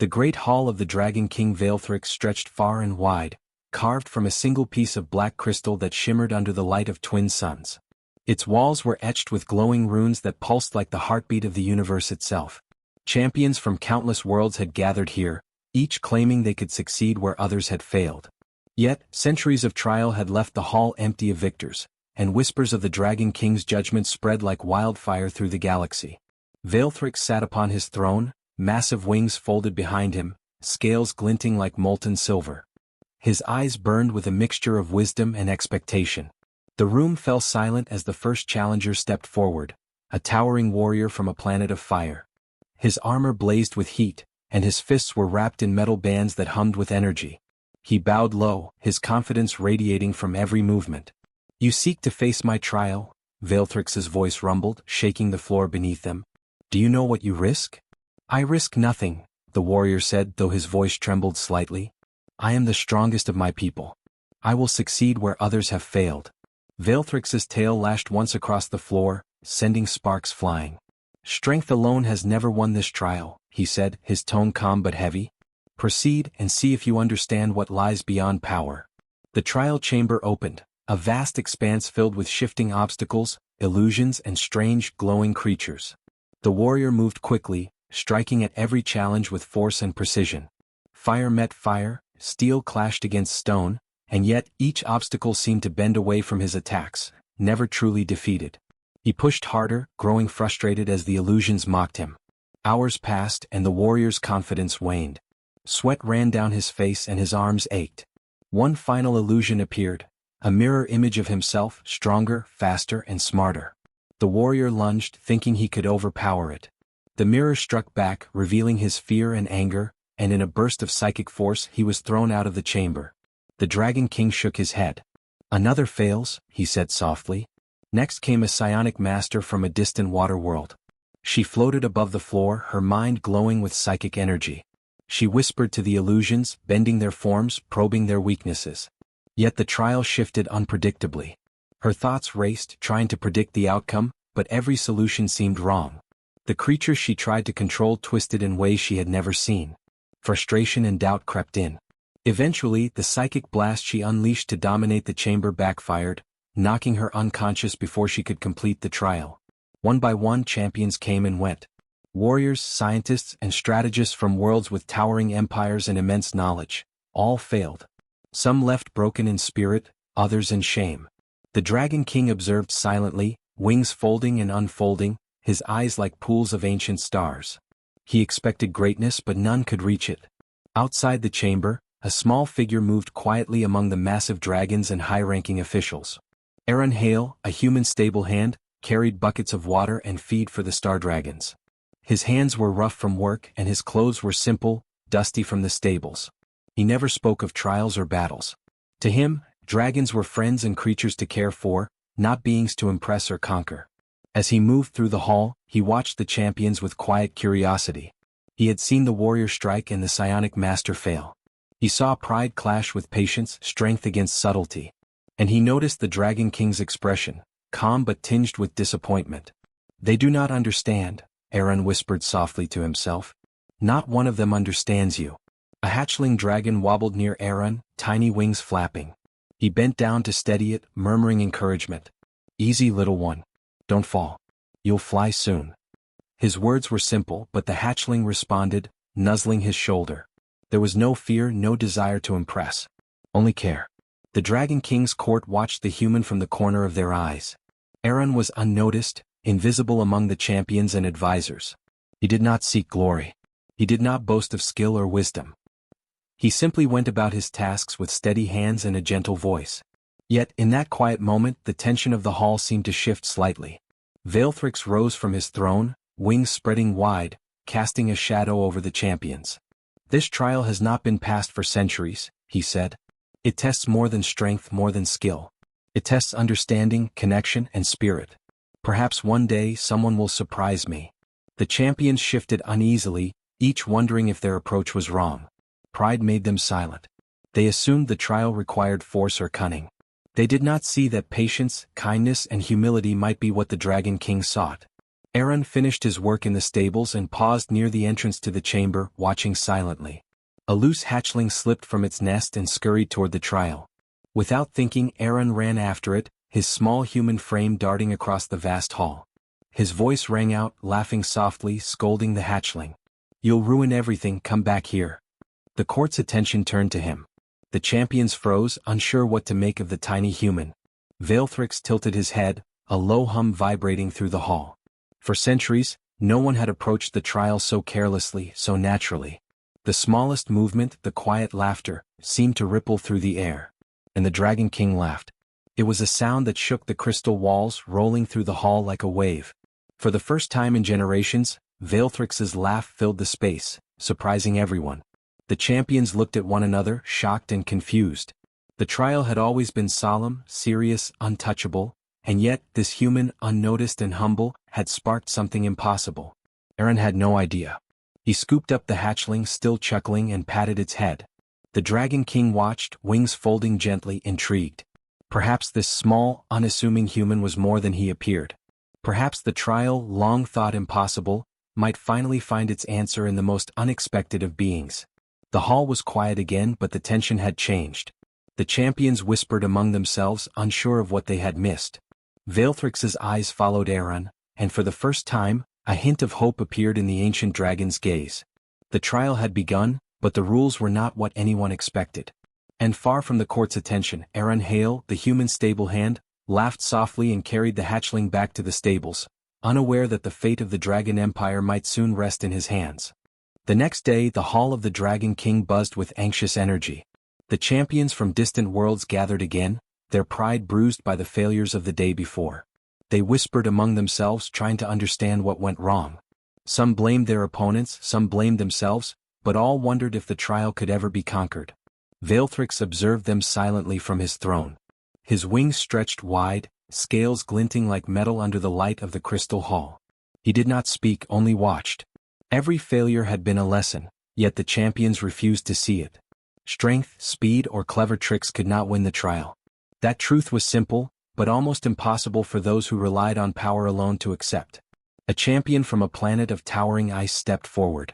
The great hall of the Dragon King Veilthrix stretched far and wide, carved from a single piece of black crystal that shimmered under the light of twin suns. Its walls were etched with glowing runes that pulsed like the heartbeat of the universe itself. Champions from countless worlds had gathered here, each claiming they could succeed where others had failed. Yet, centuries of trial had left the hall empty of victors, and whispers of the Dragon King's judgment spread like wildfire through the galaxy. Veilthrix sat upon his throne, massive wings folded behind him, scales glinting like molten silver. His eyes burned with a mixture of wisdom and expectation. The room fell silent as the first challenger stepped forward, a towering warrior from a planet of fire. His armor blazed with heat, and his fists were wrapped in metal bands that hummed with energy. He bowed low, his confidence radiating from every movement. "You seek to face my trial?" Veilthrix's voice rumbled, shaking the floor beneath them. "Do you know what you risk?" "I risk nothing," the warrior said, though his voice trembled slightly. "I am the strongest of my people. I will succeed where others have failed." Veilthrix's tail lashed once across the floor, sending sparks flying. "Strength alone has never won this trial," he said, his tone calm but heavy. "Proceed and see if you understand what lies beyond power." The trial chamber opened, a vast expanse filled with shifting obstacles, illusions and strange, glowing creatures. The warrior moved quickly, striking at every challenge with force and precision. Fire met fire, steel clashed against stone, and yet each obstacle seemed to bend away from his attacks, never truly defeated. He pushed harder, growing frustrated as the illusions mocked him. Hours passed and the warrior's confidence waned. Sweat ran down his face and his arms ached. One final illusion appeared, a mirror image of himself, stronger, faster, and smarter. The warrior lunged, thinking he could overpower it. The mirror struck back, revealing his fear and anger, and in a burst of psychic force he was thrown out of the chamber. The Dragon King shook his head. "Another fails," he said softly. Next came a psionic master from a distant water world. She floated above the floor, her mind glowing with psychic energy. She whispered to the illusions, bending their forms, probing their weaknesses. Yet the trial shifted unpredictably. Her thoughts raced, trying to predict the outcome, but every solution seemed wrong. The creatures she tried to control twisted in ways she had never seen. Frustration and doubt crept in. Eventually, the psychic blast she unleashed to dominate the chamber backfired, knocking her unconscious before she could complete the trial. One by one, champions came and went. Warriors, scientists, and strategists from worlds with towering empires and immense knowledge. All failed. Some left broken in spirit, others in shame. The Dragon King observed silently, wings folding and unfolding, his eyes like pools of ancient stars. He expected greatness, but none could reach it. Outside the chamber, a small figure moved quietly among the massive dragons and high-ranking officials. Aaron Hale, a human stablehand, carried buckets of water and feed for the star dragons. His hands were rough from work and his clothes were simple, dusty from the stables. He never spoke of trials or battles. To him, dragons were friends and creatures to care for, not beings to impress or conquer. As he moved through the hall, he watched the champions with quiet curiosity. He had seen the warrior strike and the psionic master fail. He saw pride clash with patience, strength against subtlety. And he noticed the Dragon King's expression, calm but tinged with disappointment. "They do not understand," Aaron whispered softly to himself. "Not one of them understands you." A hatchling dragon wobbled near Aaron, tiny wings flapping. He bent down to steady it, murmuring encouragement. "Easy, little one. Don't fall. You'll fly soon." His words were simple, but the hatchling responded, nuzzling his shoulder. There was no fear, no desire to impress. Only care. The Dragon King's court watched the human from the corner of their eyes. Aaron was unnoticed, invisible among the champions and advisors. He did not seek glory. He did not boast of skill or wisdom. He simply went about his tasks with steady hands and a gentle voice. Yet, in that quiet moment, the tension of the hall seemed to shift slightly. Veilthrix rose from his throne, wings spreading wide, casting a shadow over the champions. "This trial has not been passed for centuries," he said. "It tests more than strength, more than skill. It tests understanding, connection, and spirit. Perhaps one day someone will surprise me." The champions shifted uneasily, each wondering if their approach was wrong. Pride made them silent. They assumed the trial required force or cunning. They did not see that patience, kindness, and humility might be what the Dragon King sought. Aaron finished his work in the stables and paused near the entrance to the chamber, watching silently. A loose hatchling slipped from its nest and scurried toward the trial. Without thinking, Aaron ran after it, his small human frame darting across the vast hall. His voice rang out, laughing softly, scolding the hatchling. "You'll ruin everything, come back here." The court's attention turned to him. The champions froze, unsure what to make of the tiny human. Veilthrix tilted his head, a low hum vibrating through the hall. For centuries, no one had approached the trial so carelessly, so naturally. The smallest movement, the quiet laughter, seemed to ripple through the air. And the Dragon King laughed. It was a sound that shook the crystal walls, rolling through the hall like a wave. For the first time in generations, Veilthrix's laugh filled the space, surprising everyone. The champions looked at one another, shocked and confused. The trial had always been solemn, serious, untouchable, and yet this human, unnoticed and humble, had sparked something impossible. Aaron had no idea. He scooped up the hatchling, still chuckling, and patted its head. The Dragon King watched, wings folding gently, intrigued. Perhaps this small, unassuming human was more than he appeared. Perhaps the trial, long thought impossible, might finally find its answer in the most unexpected of beings. The hall was quiet again, but the tension had changed. The champions whispered among themselves, unsure of what they had missed. Veilthrix's eyes followed Aaron, and for the first time, a hint of hope appeared in the ancient dragon's gaze. The trial had begun, but the rules were not what anyone expected. And far from the court's attention, Aaron Hale, the human stablehand, laughed softly and carried the hatchling back to the stables, unaware that the fate of the Dragon Empire might soon rest in his hands. The next day, the hall of the Dragon King buzzed with anxious energy. The champions from distant worlds gathered again, their pride bruised by the failures of the day before. They whispered among themselves, trying to understand what went wrong. Some blamed their opponents, some blamed themselves, but all wondered if the trial could ever be conquered. Veilthrix observed them silently from his throne. His wings stretched wide, scales glinting like metal under the light of the crystal hall. He did not speak, only watched. Every failure had been a lesson, yet the champions refused to see it. Strength, speed, or clever tricks could not win the trial. That truth was simple, but almost impossible for those who relied on power alone to accept. A champion from a planet of towering ice stepped forward.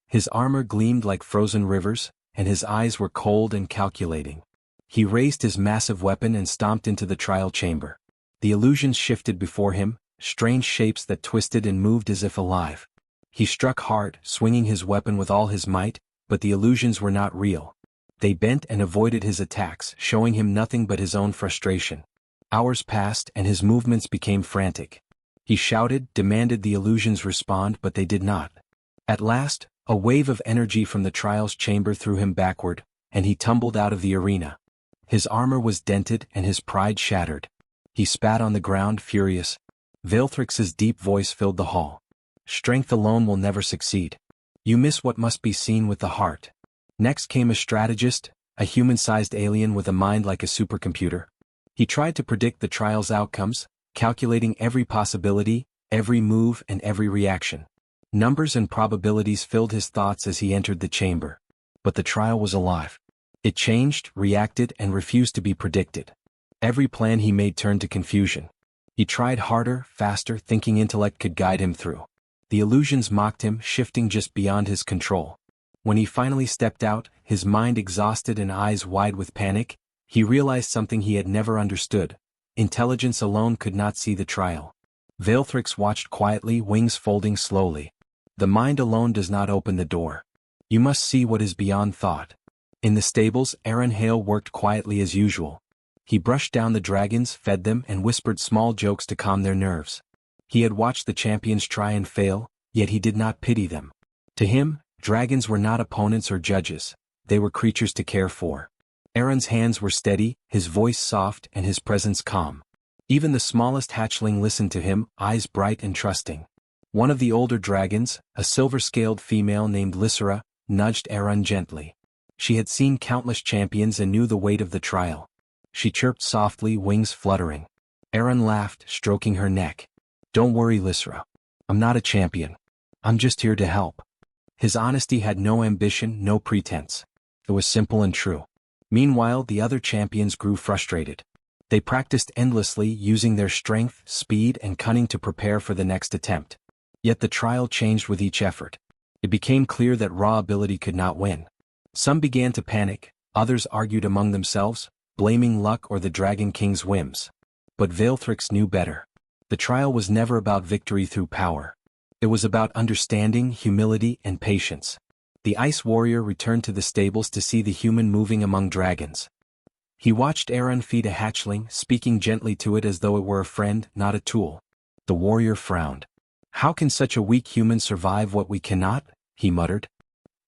His armor gleamed like frozen rivers, and his eyes were cold and calculating. He raised his massive weapon and stomped into the trial chamber. The illusions shifted before him, strange shapes that twisted and moved as if alive. He struck hard, swinging his weapon with all his might, but the illusions were not real. They bent and avoided his attacks, showing him nothing but his own frustration. Hours passed and his movements became frantic. He shouted, demanded the illusions respond, but they did not. At last, a wave of energy from the trial's chamber threw him backward, and he tumbled out of the arena. His armor was dented and his pride shattered. He spat on the ground, furious. Veilthrix's deep voice filled the hall. "Strength alone will never succeed. You miss what must be seen with the heart." Next came a strategist, a human-sized alien with a mind like a supercomputer. He tried to predict the trial's outcomes, calculating every possibility, every move and every reaction. Numbers and probabilities filled his thoughts as he entered the chamber. But the trial was alive. It changed, reacted, and refused to be predicted. Every plan he made turned to confusion. He tried harder, faster, thinking intellect could guide him through. The illusions mocked him, shifting just beyond his control. When he finally stepped out, his mind exhausted and eyes wide with panic, he realized something he had never understood. Intelligence alone could not see the trial. Veilthrix watched quietly, wings folding slowly. The mind alone does not open the door. You must see what is beyond thought. In the stables, Aaron Hale worked quietly as usual. He brushed down the dragons, fed them, and whispered small jokes to calm their nerves. He had watched the champions try and fail, yet he did not pity them. To him, dragons were not opponents or judges, they were creatures to care for. Aaron's hands were steady, his voice soft, and his presence calm. Even the smallest hatchling listened to him, eyes bright and trusting. One of the older dragons, a silver-scaled female named Lysera, nudged Aaron gently. She had seen countless champions and knew the weight of the trial. She chirped softly, wings fluttering. Aaron laughed, stroking her neck. "Don't worry, Lysera. I'm not a champion. I'm just here to help." His honesty had no ambition, no pretense. It was simple and true. Meanwhile, the other champions grew frustrated. They practiced endlessly, using their strength, speed, and cunning to prepare for the next attempt. Yet the trial changed with each effort. It became clear that raw ability could not win. Some began to panic, others argued among themselves, blaming luck or the Dragon King's whims. But Veilthrix knew better. The trial was never about victory through power. It was about understanding, humility, and patience. The Ice Warrior returned to the stables to see the human moving among dragons. He watched Aaron feed a hatchling, speaking gently to it as though it were a friend, not a tool. The warrior frowned. "How can such a weak human survive what we cannot?" he muttered.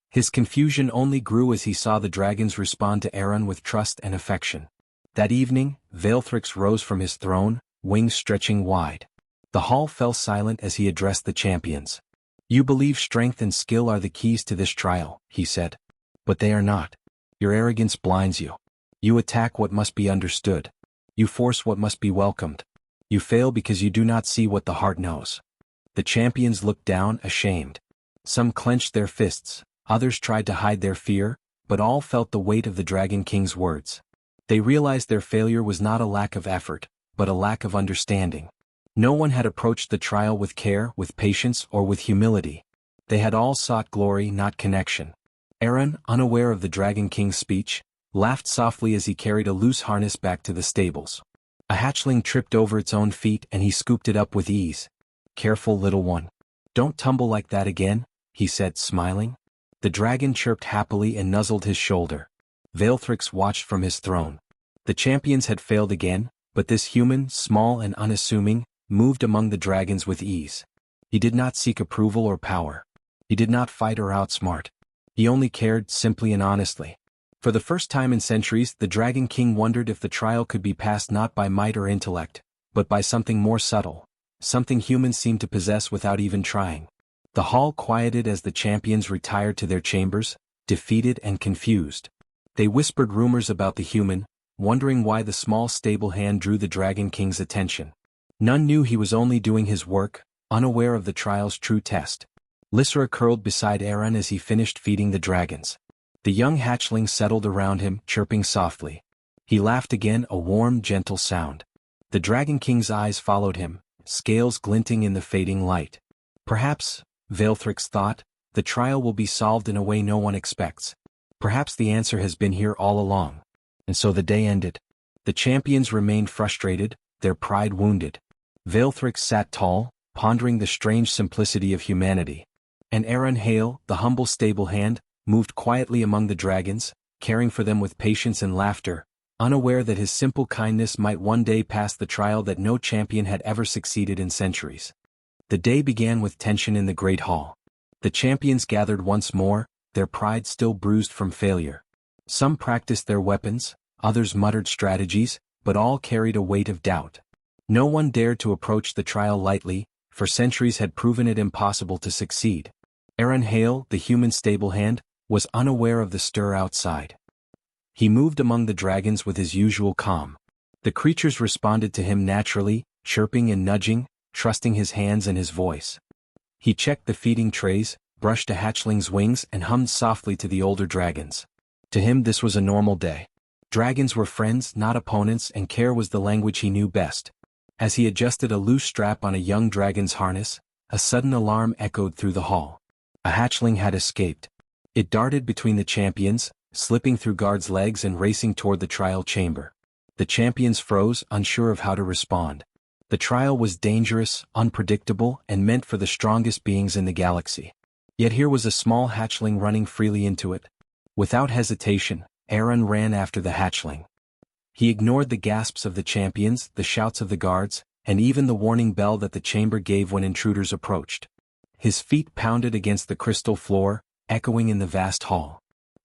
His confusion only grew as he saw the dragons respond to Aaron with trust and affection. That evening, Veilthrix rose from his throne, wings stretching wide. The hall fell silent as he addressed the champions. "You believe strength and skill are the keys to this trial," he said. "But they are not. Your arrogance blinds you. You attack what must be understood. You force what must be welcomed. You fail because you do not see what the heart knows." The champions looked down, ashamed. Some clenched their fists, others tried to hide their fear, but all felt the weight of the Dragon King's words. They realized their failure was not a lack of effort, but a lack of understanding. No one had approached the trial with care, with patience, or with humility. They had all sought glory, not connection. Aaron, unaware of the Dragon King's speech, laughed softly as he carried a loose harness back to the stables. A hatchling tripped over its own feet and he scooped it up with ease. "Careful, little one. Don't tumble like that again," he said, smiling. The dragon chirped happily and nuzzled his shoulder. Veilthrix watched from his throne. The champions had failed again, but this human, small and unassuming, moved among the dragons with ease. He did not seek approval or power. He did not fight or outsmart. He only cared simply and honestly. For the first time in centuries, the Dragon King wondered if the trial could be passed not by might or intellect, but by something more subtle, something humans seemed to possess without even trying. The hall quieted as the champions retired to their chambers, defeated and confused. They whispered rumors about the human, wondering why the small Stablehand drew the Dragon King's attention. None knew he was only doing his work, unaware of the trial's true test. Lysra curled beside Aaron as he finished feeding the dragons. The young hatchling settled around him, chirping softly. He laughed again, a warm, gentle sound. The Dragon King's eyes followed him, scales glinting in the fading light. Perhaps, Veilthrix thought, the trial will be solved in a way no one expects. Perhaps the answer has been here all along. And so the day ended. The champions remained frustrated, their pride wounded. Veilthrix sat tall, pondering the strange simplicity of humanity. And Aaron Hale, the humble Stablehand, moved quietly among the dragons, caring for them with patience and laughter, unaware that his simple kindness might one day pass the trial that no champion had ever succeeded in centuries. The day began with tension in the Great Hall. The champions gathered once more, their pride still bruised from failure. Some practiced their weapons, others muttered strategies, but all carried a weight of doubt. No one dared to approach the trial lightly, for centuries had proven it impossible to succeed. Aaron Hale, the human Stablehand, was unaware of the stir outside. He moved among the dragons with his usual calm. The creatures responded to him naturally, chirping and nudging, trusting his hands and his voice. He checked the feeding trays, brushed a hatchling's wings and hummed softly to the older dragons. To him this was a normal day. Dragons were friends, not opponents, and care was the language he knew best. As he adjusted a loose strap on a young dragon's harness, a sudden alarm echoed through the hall. A hatchling had escaped. It darted between the champions, slipping through guards' legs and racing toward the trial chamber. The champions froze, unsure of how to respond. The trial was dangerous, unpredictable, and meant for the strongest beings in the galaxy. Yet here was a small hatchling running freely into it. Without hesitation, Aaron ran after the hatchling. He ignored the gasps of the champions, the shouts of the guards, and even the warning bell that the chamber gave when intruders approached. His feet pounded against the crystal floor, echoing in the vast hall.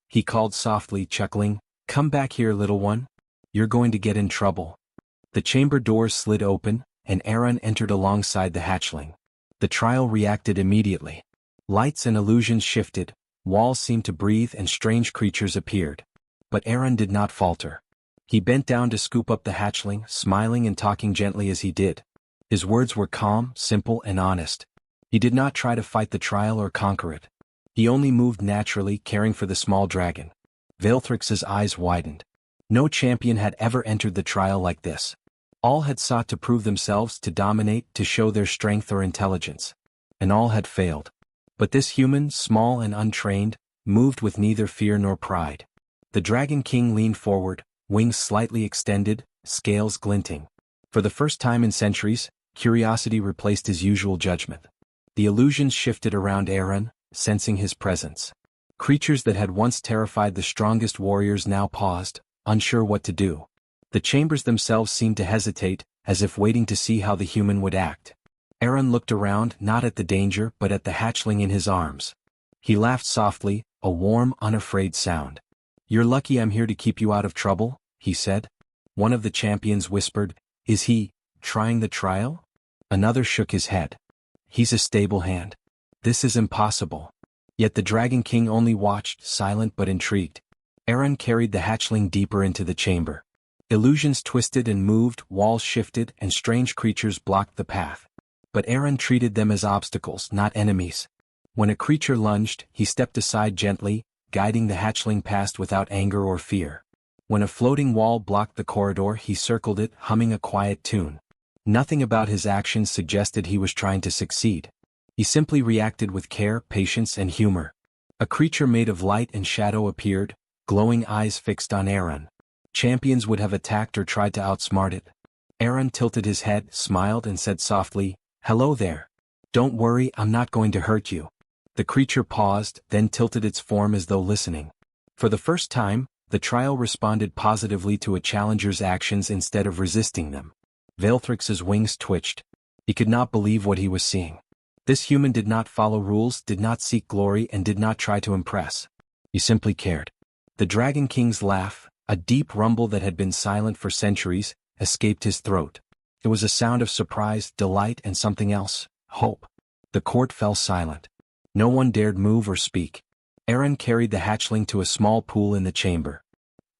He called softly, chuckling, "Come back here, little one. You're going to get in trouble." The chamber doors slid open, and Aaron entered alongside the hatchling. The trial reacted immediately. Lights and illusions shifted, walls seemed to breathe and strange creatures appeared. But Aaron did not falter. He bent down to scoop up the hatchling, smiling and talking gently as he did. His words were calm, simple, and honest. He did not try to fight the trial or conquer it. He only moved naturally, caring for the small dragon. Veilthrix's eyes widened. No champion had ever entered the trial like this. All had sought to prove themselves, to dominate, to show their strength or intelligence. And all had failed. But this human, small and untrained, moved with neither fear nor pride. The Dragon King leaned forward, wings slightly extended, scales glinting. For the first time in centuries, curiosity replaced his usual judgment. The illusions shifted around Aaron, sensing his presence. Creatures that had once terrified the strongest warriors now paused, unsure what to do. The chambers themselves seemed to hesitate, as if waiting to see how the human would act. Aaron looked around, not at the danger but at the hatchling in his arms. He laughed softly, a warm, unafraid sound. "You're lucky I'm here to keep you out of trouble," he said. One of the champions whispered, "Is he trying the trial?" Another shook his head. "He's a Stablehand. This is impossible." Yet the Dragon King only watched, silent but intrigued. Aaron carried the hatchling deeper into the chamber. Illusions twisted and moved, walls shifted, and strange creatures blocked the path. But Aaron treated them as obstacles, not enemies. When a creature lunged, he stepped aside gently, guiding the hatchling past without anger or fear. When a floating wall blocked the corridor, he circled it, humming a quiet tune. Nothing about his actions suggested he was trying to succeed. He simply reacted with care, patience, and humor. A creature made of light and shadow appeared, glowing eyes fixed on Aaron. Champions would have attacked or tried to outsmart it. Aaron tilted his head, smiled, and said softly, "Hello there. Don't worry, I'm not going to hurt you." The creature paused, then tilted its form as though listening. For the first time, the trial responded positively to a challenger's actions instead of resisting them. Veilthrix's wings twitched. He could not believe what he was seeing. This human did not follow rules, did not seek glory, and did not try to impress. He simply cared. The Dragon King's laugh, a deep rumble that had been silent for centuries, escaped his throat. It was a sound of surprise, delight, and something else, hope. The court fell silent. No one dared move or speak. Aaron carried the hatchling to a small pool in the chamber.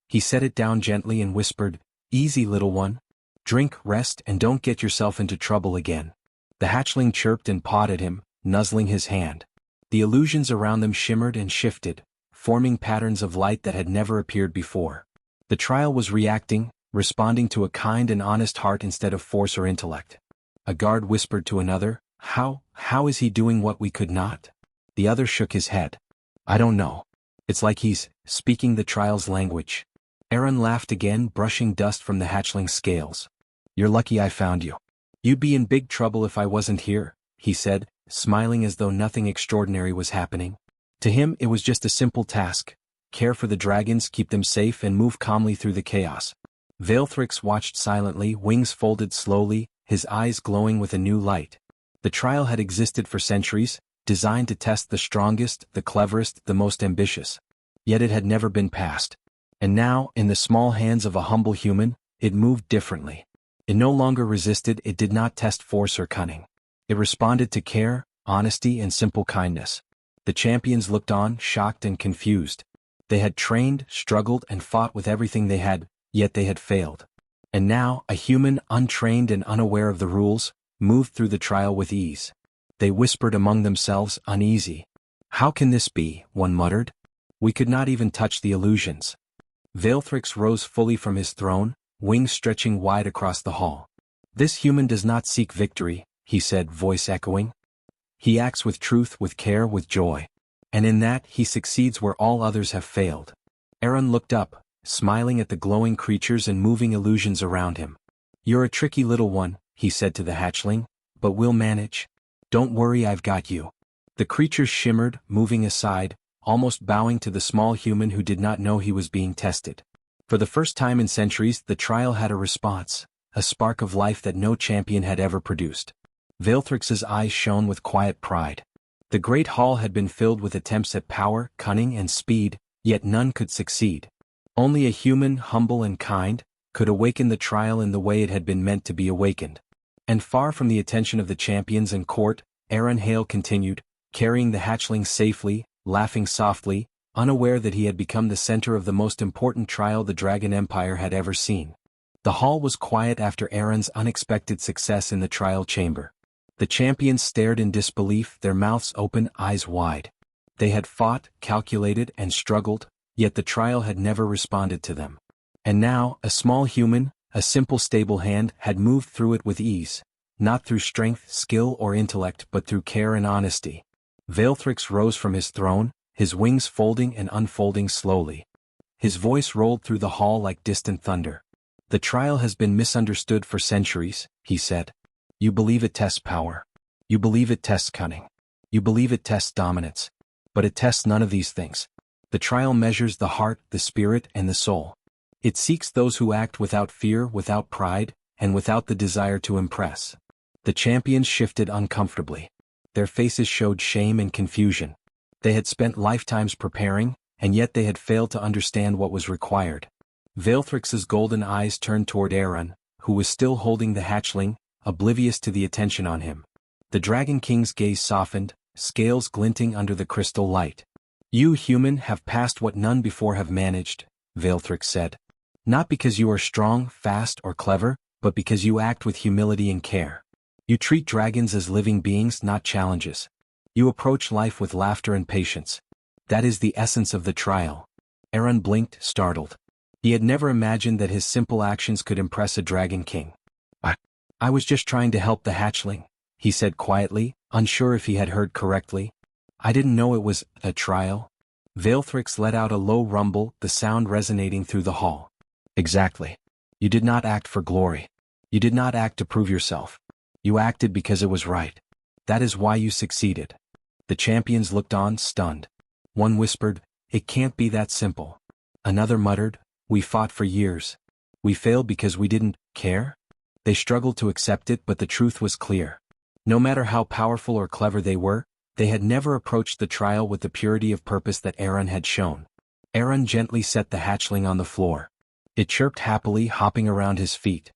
He set it down gently and whispered, "Easy, little one. Drink, rest, and don't get yourself into trouble again." The hatchling chirped and pawed at him, nuzzling his hand. The illusions around them shimmered and shifted, forming patterns of light that had never appeared before. The trial was reacting, responding to a kind and honest heart instead of force or intellect. A guard whispered to another, How is he doing what we could not?" The other shook his head. "I don't know. It's like he's speaking the trial's language." Aaron laughed again, brushing dust from the hatchling's scales. "You're lucky I found you. You'd be in big trouble if I wasn't here," he said, smiling as though nothing extraordinary was happening. To him it was just a simple task: care for the dragons, keep them safe, and move calmly through the chaos. Veilthrix watched silently, wings folded slowly, his eyes glowing with a new light. The trial had existed for centuries, designed to test the strongest, the cleverest, the most ambitious. Yet it had never been passed. And now, in the small hands of a humble human, it moved differently. It no longer resisted, it did not test force or cunning. It responded to care, honesty, and simple kindness. The champions looked on, shocked and confused. They had trained, struggled, and fought with everything they had, yet they had failed. And now, a human, untrained and unaware of the rules, moved through the trial with ease. They whispered among themselves, uneasy. "How can this be?" one muttered. "We could not even touch the illusions." Veilthrix rose fully from his throne, wings stretching wide across the hall. "This human does not seek victory," he said, voice echoing. "He acts with truth, with care, with joy. And in that, he succeeds where all others have failed." Aaron looked up, smiling at the glowing creatures and moving illusions around him. "You're a tricky little one," he said to the hatchling, "but we'll manage. Don't worry, I've got you." The creatures shimmered, moving aside, almost bowing to the small human who did not know he was being tested. For the first time in centuries, the trial had a response, a spark of life that no champion had ever produced. Veilthrix's eyes shone with quiet pride. The great hall had been filled with attempts at power, cunning, and speed, yet none could succeed. Only a human, humble and kind, could awaken the trial in the way it had been meant to be awakened. And far from the attention of the champions and court, Aaron Hale continued, carrying the hatchling safely, laughing softly, unaware that he had become the center of the most important trial the Dragon Empire had ever seen. The hall was quiet after Aaron's unexpected success in the trial chamber. The champions stared in disbelief, their mouths open, eyes wide. They had fought, calculated, and struggled, yet the trial had never responded to them. And now, a small human, a simple Stablehand, had moved through it with ease, not through strength, skill, or intellect but through care and honesty. Veilthrix rose from his throne, his wings folding and unfolding slowly. His voice rolled through the hall like distant thunder. "The trial has been misunderstood for centuries," he said. "You believe it tests power. You believe it tests cunning. You believe it tests dominance. But it tests none of these things. The trial measures the heart, the spirit, and the soul. It seeks those who act without fear, without pride, and without the desire to impress." The champions shifted uncomfortably. Their faces showed shame and confusion. They had spent lifetimes preparing, and yet they had failed to understand what was required. Veilthrix's golden eyes turned toward Aaron, who was still holding the hatchling, oblivious to the attention on him. The Dragon King's gaze softened, scales glinting under the crystal light. "You, human, have passed what none before have managed," Veilthrix said. "Not because you are strong, fast, or clever, but because you act with humility and care. You treat dragons as living beings, not challenges. You approach life with laughter and patience. That is the essence of the trial." Aaron blinked, startled. He had never imagined that his simple actions could impress a Dragon King. I was just trying to help the hatchling," he said quietly, unsure if he had heard correctly. "I didn't know it was a trial." Veilthrix let out a low rumble, the sound resonating through the hall. "Exactly. You did not act for glory. You did not act to prove yourself. You acted because it was right. That is why you succeeded." The champions looked on, stunned. One whispered, "It can't be that simple." Another muttered, "We fought for years. We failed because we didn't care?" They struggled to accept it, but the truth was clear. No matter how powerful or clever they had never approached the trial with the purity of purpose that Aaron had shown. Aaron gently set the hatchling on the floor. It chirped happily, hopping around his feet.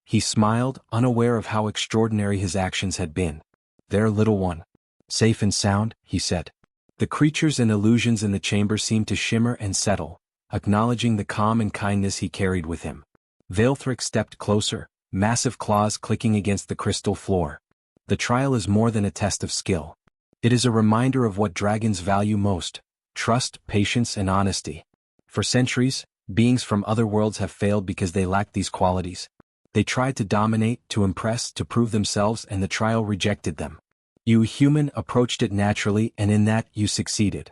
He smiled, unaware of how extraordinary his actions had been. "There, little one. Safe and sound," he said. The creatures and illusions in the chamber seemed to shimmer and settle, acknowledging the calm and kindness he carried with him. Veilthrix stepped closer, massive claws clicking against the crystal floor. "The trial is more than a test of skill. It is a reminder of what dragons value most: trust, patience, and honesty. For centuries, beings from other worlds have failed because they lacked these qualities. They tried to dominate, to impress, to prove themselves, and the trial rejected them. You, human, approached it naturally, and in that you succeeded."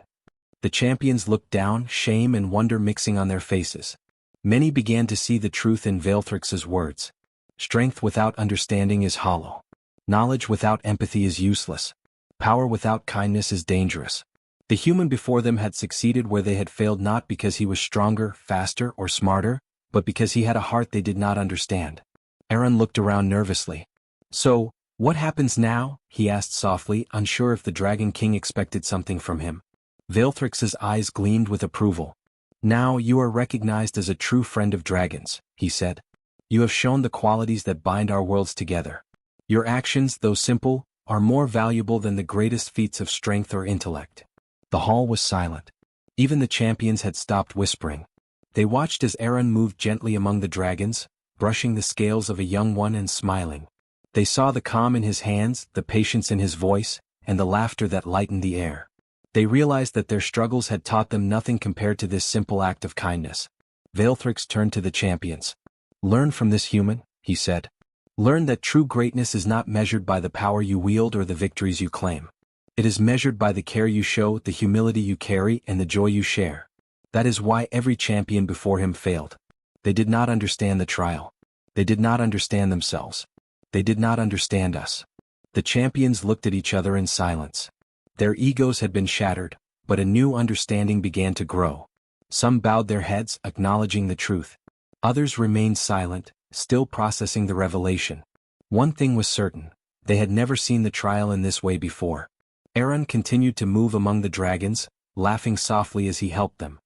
The champions looked down, shame and wonder mixing on their faces. Many began to see the truth in Veilthrix's words. Strength without understanding is hollow. Knowledge without empathy is useless. Power without kindness is dangerous. The human before them had succeeded where they had failed, not because he was stronger, faster, or smarter, but because he had a heart they did not understand. Aaron looked around nervously. "So, what happens now?" he asked softly, unsure if the Dragon King expected something from him. Veilthrix's eyes gleamed with approval. "Now you are recognized as a true friend of dragons," he said. "You have shown the qualities that bind our worlds together. Your actions, though simple, are more valuable than the greatest feats of strength or intellect." The hall was silent. Even the champions had stopped whispering. They watched as Aaron moved gently among the dragons, brushing the scales of a young one and smiling. They saw the calm in his hands, the patience in his voice, and the laughter that lightened the air. They realized that their struggles had taught them nothing compared to this simple act of kindness. Veilthrix turned to the champions. "Learn from this human," he said. "Learn that true greatness is not measured by the power you wield or the victories you claim. It is measured by the care you show, the humility you carry, and the joy you share. That is why every champion before him failed. They did not understand the trial. They did not understand themselves. They did not understand us." The champions looked at each other in silence. Their egos had been shattered, but a new understanding began to grow. Some bowed their heads, acknowledging the truth. Others remained silent, still processing the revelation. One thing was certain: they had never seen the trial in this way before. Aaron continued to move among the dragons, laughing softly as he helped them.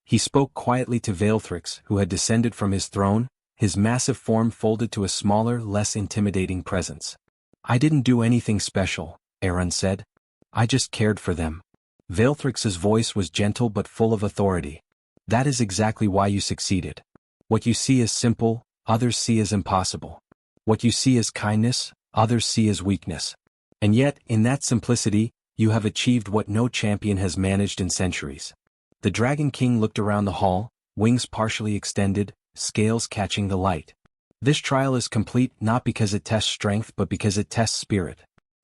He spoke quietly to Veilthrix, who had descended from his throne, his massive form folded to a smaller, less intimidating presence. "I didn't do anything special," Aaron said. "I just cared for them." Veilthrix's voice was gentle but full of authority. "That is exactly why you succeeded. What you see as simple, others see as impossible. What you see as kindness, others see as weakness. And yet, in that simplicity, you have achieved what no champion has managed in centuries." The Dragon King looked around the hall, wings partially extended, scales catching the light. This trial is complete not because it tests strength but because it tests spirit.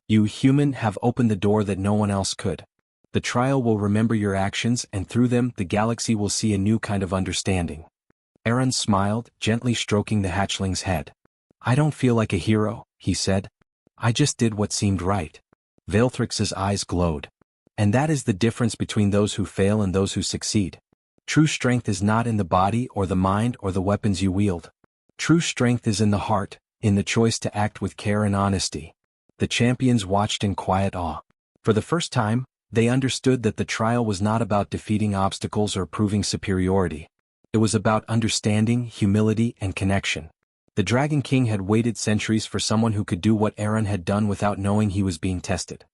You, human, have opened the door that no one else could. The trial will remember your actions, and through them the galaxy will see a new kind of understanding. Aaron smiled, gently stroking the hatchling's head. I don't feel like a hero, he said. I just did what seemed right. Veilthrix's eyes glowed. And that is the difference between those who fail and those who succeed. True strength is not in the body or the mind or the weapons you wield. True strength is in the heart, in the choice to act with care and honesty. The champions watched in quiet awe. For the first time, they understood that the trial was not about defeating obstacles or proving superiority. It was about understanding, humility, and connection. The Dragon King had waited centuries for someone who could do what Aaron had done without knowing he was being tested.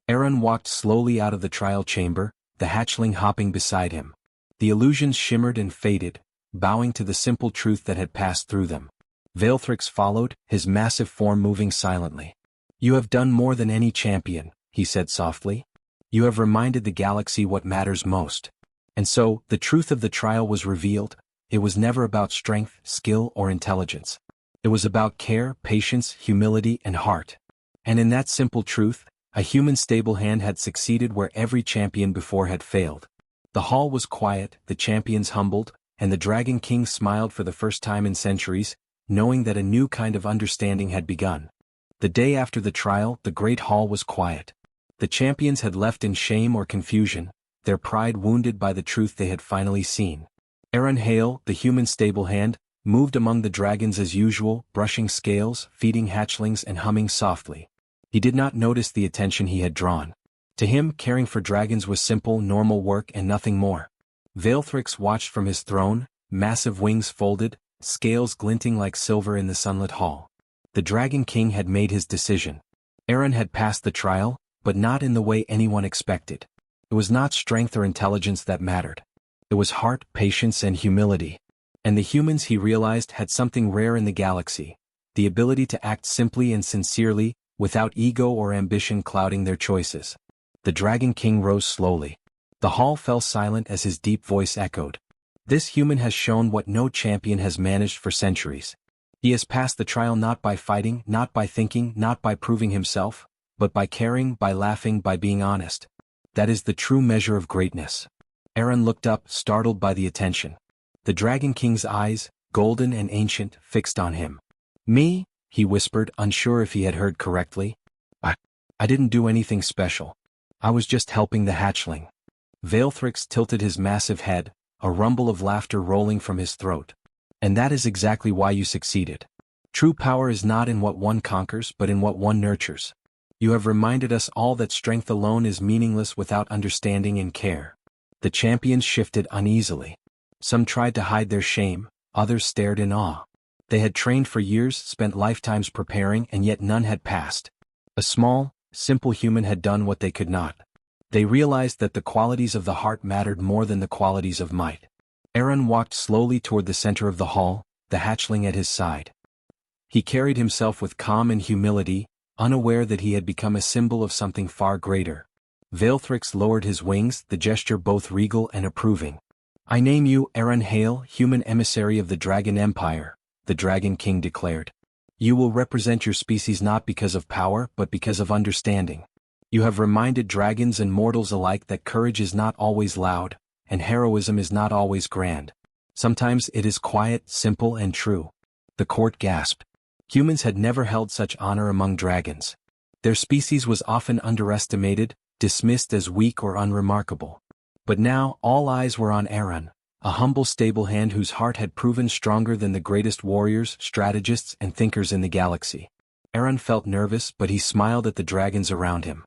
Aaron walked slowly out of the trial chamber, the hatchling hopping beside him. The illusions shimmered and faded, bowing to the simple truth that had passed through them. Veilthrix followed, his massive form moving silently. You have done more than any champion, he said softly. You have reminded the galaxy what matters most. And so, the truth of the trial was revealed. It was never about strength, skill, or intelligence. It was about care, patience, humility, and heart. And in that simple truth, a human Stablehand had succeeded where every champion before had failed. The hall was quiet, the champions humbled, and the Dragon King smiled for the first time in centuries, knowing that a new kind of understanding had begun. The day after the trial, the great hall was quiet. The champions had left in shame or confusion, their pride wounded by the truth they had finally seen. Aaron Hale, the human Stablehand, moved among the dragons as usual, brushing scales, feeding hatchlings, and humming softly. He did not notice the attention he had drawn. To him, caring for dragons was simple, normal work and nothing more. Veilthrix watched from his throne, massive wings folded, scales glinting like silver in the sunlit hall. The Dragon King had made his decision. Aaron had passed the trial, but not in the way anyone expected. It was not strength or intelligence that mattered. It was heart, patience, and humility. And the humans, he realized, had something rare in the galaxy: the ability to act simply and sincerely, without ego or ambition clouding their choices. The Dragon King rose slowly. The hall fell silent as his deep voice echoed. This human has shown what no champion has managed for centuries. He has passed the trial not by fighting, not by thinking, not by proving himself, but by caring, by laughing, by being honest. That is the true measure of greatness. Aaron looked up, startled by the attention. The Dragon King's eyes, golden and ancient, fixed on him. Me? He whispered, unsure if he had heard correctly. I didn't do anything special. I was just helping the hatchling. Veilthrix tilted his massive head, a rumble of laughter rolling from his throat. And that is exactly why you succeeded. True power is not in what one conquers but in what one nurtures. You have reminded us all that strength alone is meaningless without understanding and care. The champions shifted uneasily. Some tried to hide their shame, others stared in awe. They had trained for years, spent lifetimes preparing, and yet none had passed. A small, simple human had done what they could not. They realized that the qualities of the heart mattered more than the qualities of might. Aaron walked slowly toward the center of the hall, the hatchling at his side. He carried himself with calm and humility, unaware that he had become a symbol of something far greater. Veilthrix lowered his wings, the gesture both regal and approving. I name you Aaron Hale, human emissary of the Dragon Empire, the Dragon King declared. You will represent your species not because of power but because of understanding. You have reminded dragons and mortals alike that courage is not always loud, and heroism is not always grand. Sometimes it is quiet, simple, and true. The court gasped. Humans had never held such honor among dragons. Their species was often underestimated, dismissed as weak or unremarkable. But now, all eyes were on Aaron, a humble Stablehand whose heart had proven stronger than the greatest warriors, strategists, and thinkers in the galaxy. Aaron felt nervous, but he smiled at the dragons around him.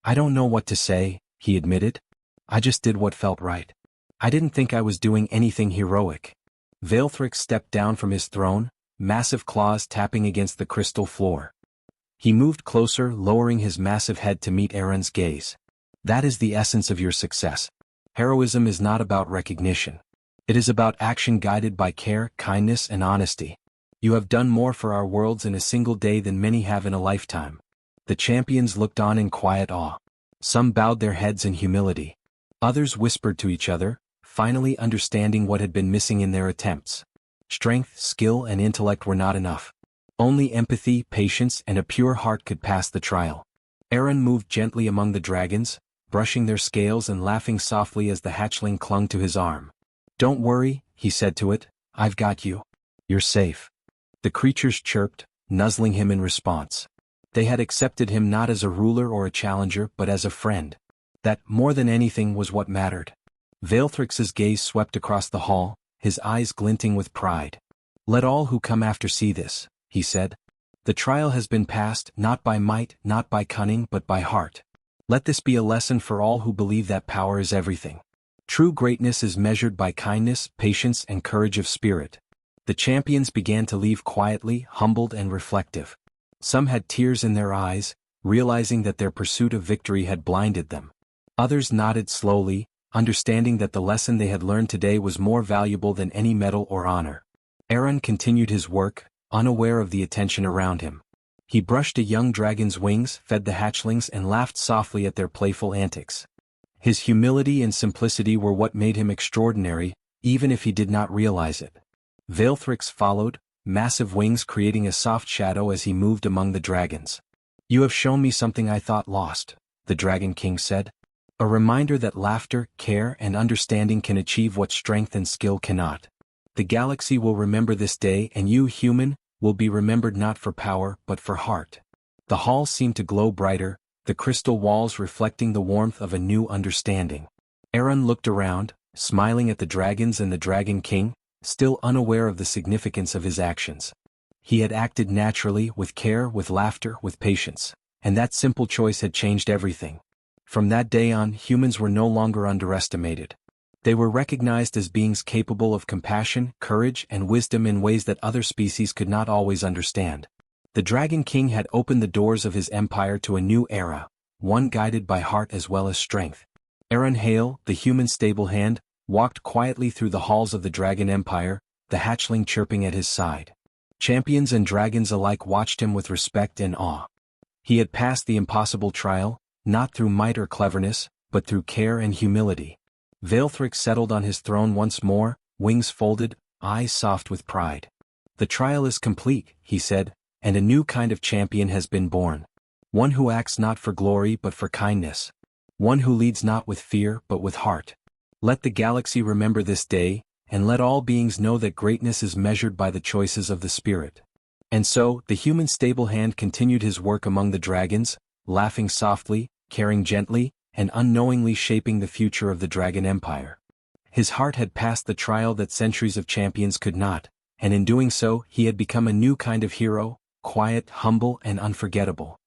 I don't know what to say, he admitted. I just did what felt right. I didn't think I was doing anything heroic. Veilthrix stepped down from his throne, massive claws tapping against the crystal floor. He moved closer, lowering his massive head to meet Aaron's gaze. That is the essence of your success. Heroism is not about recognition. It is about action guided by care, kindness, and honesty. You have done more for our worlds in a single day than many have in a lifetime. The champions looked on in quiet awe. Some bowed their heads in humility. Others whispered to each other, finally understanding what had been missing in their attempts. Strength, skill, and intellect were not enough. Only empathy, patience, and a pure heart could pass the trial. Aaron moved gently among the dragons, brushing their scales and laughing softly as the hatchling clung to his arm. "Don't worry," he said to it, "I've got you. You're safe." The creatures chirped, nuzzling him in response. They had accepted him not as a ruler or a challenger but as a friend. That, more than anything, was what mattered. Veilthrix's gaze swept across the hall, his eyes glinting with pride. "Let all who come after see this," he said. "The trial has been passed, not by might, not by cunning, but by heart. Let this be a lesson for all who believe that power is everything. True greatness is measured by kindness, patience, and courage of spirit." The champions began to leave quietly, humbled and reflective. Some had tears in their eyes, realizing that their pursuit of victory had blinded them. Others nodded slowly, understanding that the lesson they had learned today was more valuable than any medal or honor. Aaron continued his work, unaware of the attention around him. He brushed a young dragon's wings, fed the hatchlings, and laughed softly at their playful antics. His humility and simplicity were what made him extraordinary, even if he did not realize it. Veilthrix followed, massive wings creating a soft shadow as he moved among the dragons. "You have shown me something I thought lost," the Dragon King said. "A reminder that laughter, care, and understanding can achieve what strength and skill cannot. The galaxy will remember this day, and you, human, will be remembered not for power but for heart." The hall seemed to glow brighter, the crystal walls reflecting the warmth of a new understanding. Aaron looked around, smiling at the dragons and the Dragon King, still unaware of the significance of his actions. He had acted naturally, with care, with laughter, with patience, and that simple choice had changed everything. From that day on, humans were no longer underestimated. They were recognized as beings capable of compassion, courage, and wisdom in ways that other species could not always understand. The Dragon King had opened the doors of his empire to a new era, one guided by heart as well as strength. Aaron Hale, the human Stablehand, walked quietly through the halls of the Dragon Empire, the hatchling chirping at his side. Champions and dragons alike watched him with respect and awe. He had passed the impossible trial, not through might or cleverness, but through care and humility. Veilthrix settled on his throne once more, wings folded, eyes soft with pride. "The trial is complete," he said, "and a new kind of champion has been born. One who acts not for glory but for kindness. One who leads not with fear but with heart. Let the galaxy remember this day, and let all beings know that greatness is measured by the choices of the spirit." And so, the human Stablehand continued his work among the dragons, laughing softly, caring gently, and unknowingly shaping the future of the Dragon Empire. His heart had passed the trial that centuries of champions could not, and in doing so he had become a new kind of hero, quiet, humble, and unforgettable.